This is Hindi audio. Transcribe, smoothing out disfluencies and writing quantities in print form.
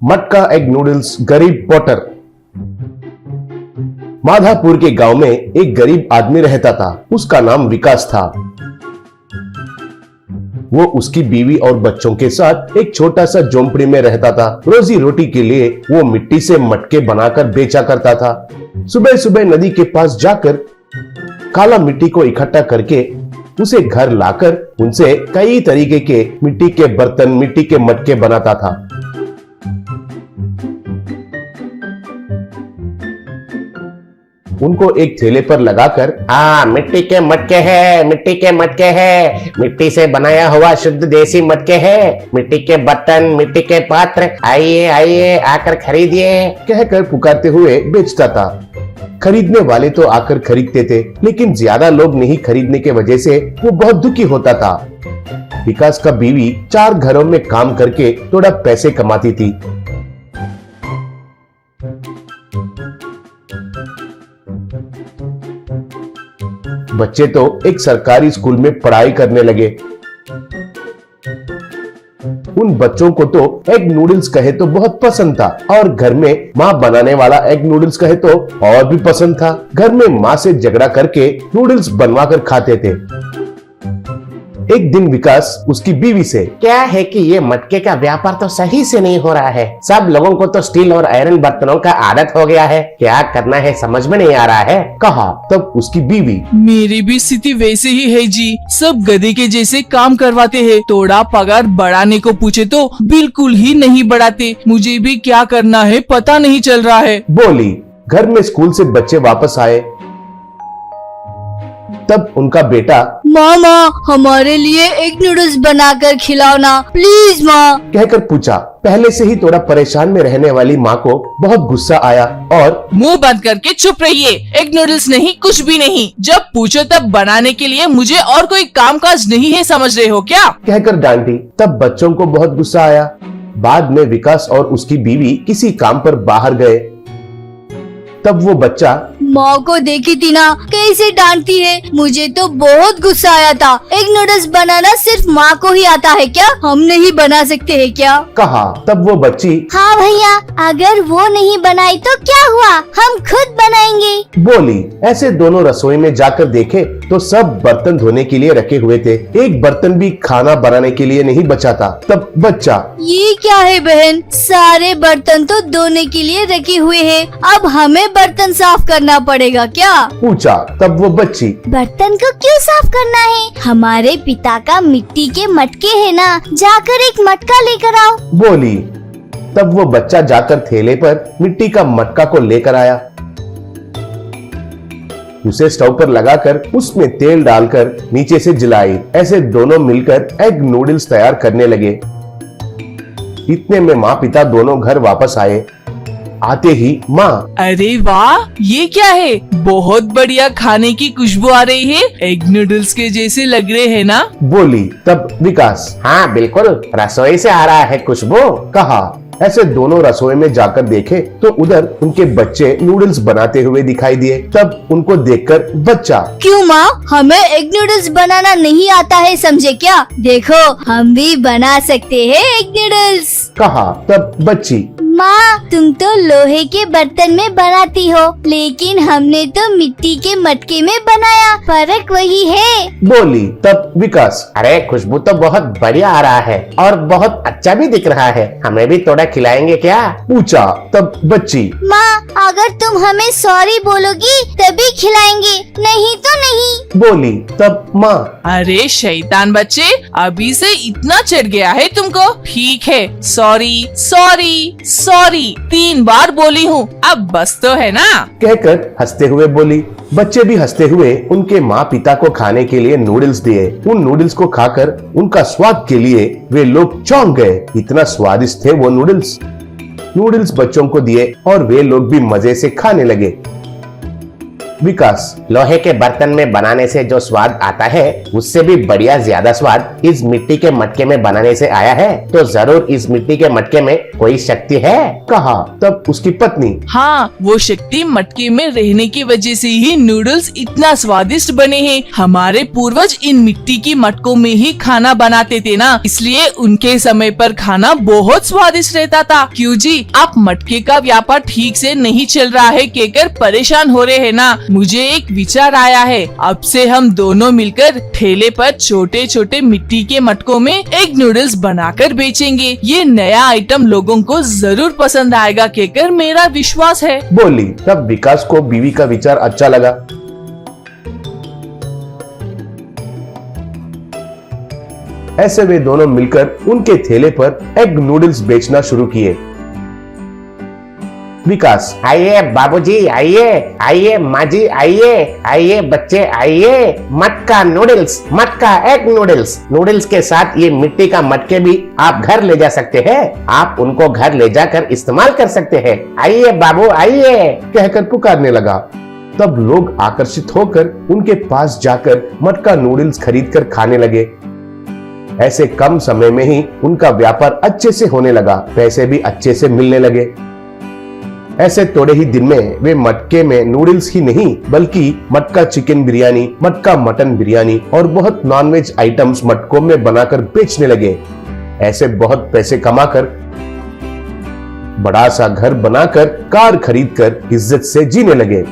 मटका एग नूडल्स गरीब पोटर। माधापुर के गांव में एक गरीब आदमी रहता था। उसका नाम विकास था। वो उसकी बीवी और बच्चों के साथ एक छोटा सा झोंपड़ी में रहता था। रोजी रोटी के लिए वो मिट्टी से मटके बनाकर बेचा करता था। सुबह सुबह नदी के पास जाकर काला मिट्टी को इकट्ठा करके उसे घर लाकर उनसे कई तरीके के मिट्टी के बर्तन, मिट्टी के मटके बनाता था। उनको एक थैले पर लगाकर, मिट्टी के मटके हैं, मिट्टी के मटके हैं, मिट्टी से बनाया हुआ शुद्ध देसी मटके हैं, मिट्टी के बर्तन, मिट्टी के पात्र, आइए आइए आकर खरीदिए कहकर पुकारते हुए बेचता था। खरीदने वाले तो आकर खरीदते थे, लेकिन ज्यादा लोग नहीं खरीदने के वजह से वो बहुत दुखी होता था। विकास का बीवी 4 घरों में काम करके थोड़ा पैसे कमाती थी। बच्चे तो एक सरकारी स्कूल में पढ़ाई करने लगे। उन बच्चों को तो एग नूडल्स कहे तो बहुत पसंद था, और घर में माँ बनाने वाला एग नूडल्स कहे तो और भी पसंद था। घर में माँ से झगड़ा करके नूडल्स बनवा कर खाते थे। एक दिन विकास उसकी बीवी से, क्या है कि ये मटके का व्यापार तो सही से नहीं हो रहा है। सब लोगों को तो स्टील और आयरन बर्तनों का आदत हो गया है, क्या करना है समझ में नहीं आ रहा है, कहा। तब उसकी बीवी, मेरी भी स्थिति वैसे ही है जी। सब गधे के जैसे काम करवाते हैं, थोड़ा पगार बढ़ाने को पूछे तो बिल्कुल ही नहीं बढ़ाते। मुझे भी क्या करना है पता नहीं चल रहा है, बोली। घर में स्कूल से बच्चे वापस आए। तब उनका बेटा, मामा हमारे लिए एग नूडल्स बनाकर खिलाओ ना प्लीज माँ, कहकर पूछा। पहले से ही थोड़ा परेशान में रहने वाली माँ को बहुत गुस्सा आया और, मुंह बंद करके चुप रहिए। एग नूडल्स नहीं, कुछ भी नहीं। जब पूछो तब बनाने के लिए मुझे और कोई कामकाज नहीं है, समझ रहे हो क्या, कहकर डांटी। तब बच्चों को बहुत गुस्सा आया। बाद में विकास और उसकी बीवी किसी काम पर बाहर गए। तब वो बच्चा, माँ को देखी थी ना कैसे डांटती है, मुझे तो बहुत गुस्सा आया था। एग नूडल्स बनाना सिर्फ माँ को ही आता है क्या, हम नहीं बना सकते हैं क्या, कहा। तब वो बच्ची, हाँ भैया अगर वो नहीं बनाई तो क्या हुआ, हम खुद बनाएंगे, बोली। ऐसे दोनों रसोई में जाकर देखे तो सब बर्तन धोने के लिए रखे हुए थे। एक बर्तन भी खाना बनाने के लिए नहीं बचा था। तब बच्चा, ये क्या है बहन, सारे बर्तन तो धोने के लिए रखे हुए हैं, अब हमें बर्तन साफ करना पड़ेगा क्या, पूछा। तब वो बच्ची, बर्तन को क्यों साफ करना है, हमारे पिता का मिट्टी के मटके है ना, जाकर एक मटका लेकर आओ, बोली। तब वो बच्चा जाकर थैले पर मिट्टी का मटका को लेकर आया। उसे स्टोव पर लगाकर उसमें तेल डालकर नीचे से जलाई। ऐसे दोनों मिलकर एग नूडल्स तैयार करने लगे। इतने में माँ पिता दोनों घर वापस आए। आते ही माँ, अरे वाह ये क्या है, बहुत बढ़िया खाने की खुशबू आ रही है, एग नूडल्स के जैसे लग रहे हैं ना, बोली। तब विकास, हाँ बिल्कुल रसोई से आ रहा है खुशबू, कहा। ऐसे दोनों रसोई में जाकर देखे तो उधर उनके बच्चे नूडल्स बनाते हुए दिखाई दिए। तब उनको देखकर बच्चा, क्यों माँ हमें एग नूडल्स बनाना नहीं आता है समझे क्या, देखो हम भी बना सकते हैं एग नूडल्स, कहा। तब बच्ची, माँ तुम तो लोहे के बर्तन में बनाती हो, लेकिन हमने तो मिट्टी के मटके में बनाया, फर्क वही है, बोली। तब विकास, अरे खुशबू तो बहुत बढ़िया आ रहा है और बहुत अच्छा भी दिख रहा है, हमें भी थोड़ा खिलाएंगे क्या, पूछा। तब बच्ची, माँ अगर तुम हमें सॉरी बोलोगी तभी खिलाएंगे, नहीं तो नहीं, बोली। तब माँ, अरे शैतान बच्चे, अभी से इतना चढ़ गया है तुमको, ठीक है सॉरी सॉरी सॉरी 3 बार बोली हूँ, अब बस तो है ना, कहकर हंसते हुए बोली। बच्चे भी हंसते हुए उनके माँ पिता को खाने के लिए नूडल्स दिए। उन नूडल्स को खाकर उनका स्वाद के लिए वे लोग चौंक गए, इतना स्वादिष्ट थे वो नूडल्स। नूडल्स बच्चों को दिए और वे लोग भी मजे से खाने लगे। विकास, लोहे के बर्तन में बनाने से जो स्वाद आता है उससे भी बढ़िया ज्यादा स्वाद इस मिट्टी के मटके में बनाने से आया है। तो जरूर इस मिट्टी के मटके में कोई शक्ति है, कहा। तब उसकी पत्नी, हाँ, वो शक्ति मटके में रहने की वजह से ही नूडल्स इतना स्वादिष्ट बने हैं। हमारे पूर्वज इन मिट्टी की मटकों में ही खाना बनाते थे ना, इसलिए उनके समय पर खाना बहुत स्वादिष्ट रहता था। क्यों जी, आप मटके का व्यापार ठीक से नहीं चल रहा है कहकर परेशान हो रहे हैं ना? मुझे एक विचार आया है, अब से हम दोनों मिलकर ठेले पर छोटे छोटे मिट्टी के मटकों में एग नूडल्स बनाकर बेचेंगे। ये नया आइटम लोगों को जरूर पसंद आएगा कहकर मेरा विश्वास है, बोली। तब विकास को बीवी का विचार अच्छा लगा। ऐसे वे दोनों मिलकर उनके ठेले पर एग नूडल्स बेचना शुरू किए। विकास, आइए बाबूजी, आइए आइए माँ जी, आइए आइए बच्चे, आइए। मटका नूडल्स, मटका एग नूडल्स। नूडल्स के साथ ये मिट्टी का मटके भी आप घर ले जा सकते हैं। आप उनको घर ले जाकर इस्तेमाल कर सकते हैं। आइए बाबू, आइए कहकर पुकारने लगा। तब लोग आकर्षित होकर उनके पास जाकर मटका नूडल्स खरीदकर खाने लगे। ऐसे कम समय में ही उनका व्यापार अच्छे से होने लगा, पैसे भी अच्छे से मिलने लगे। ऐसे थोड़े ही दिन में वे मटके में नूडल्स ही नहीं बल्कि मटका चिकन बिरयानी, मटका मटन बिरयानी और बहुत नॉनवेज आइटम्स मटकों में बनाकर बेचने लगे। ऐसे बहुत पैसे कमाकर बड़ा सा घर बनाकर कार खरीदकर इज्जत से जीने लगे।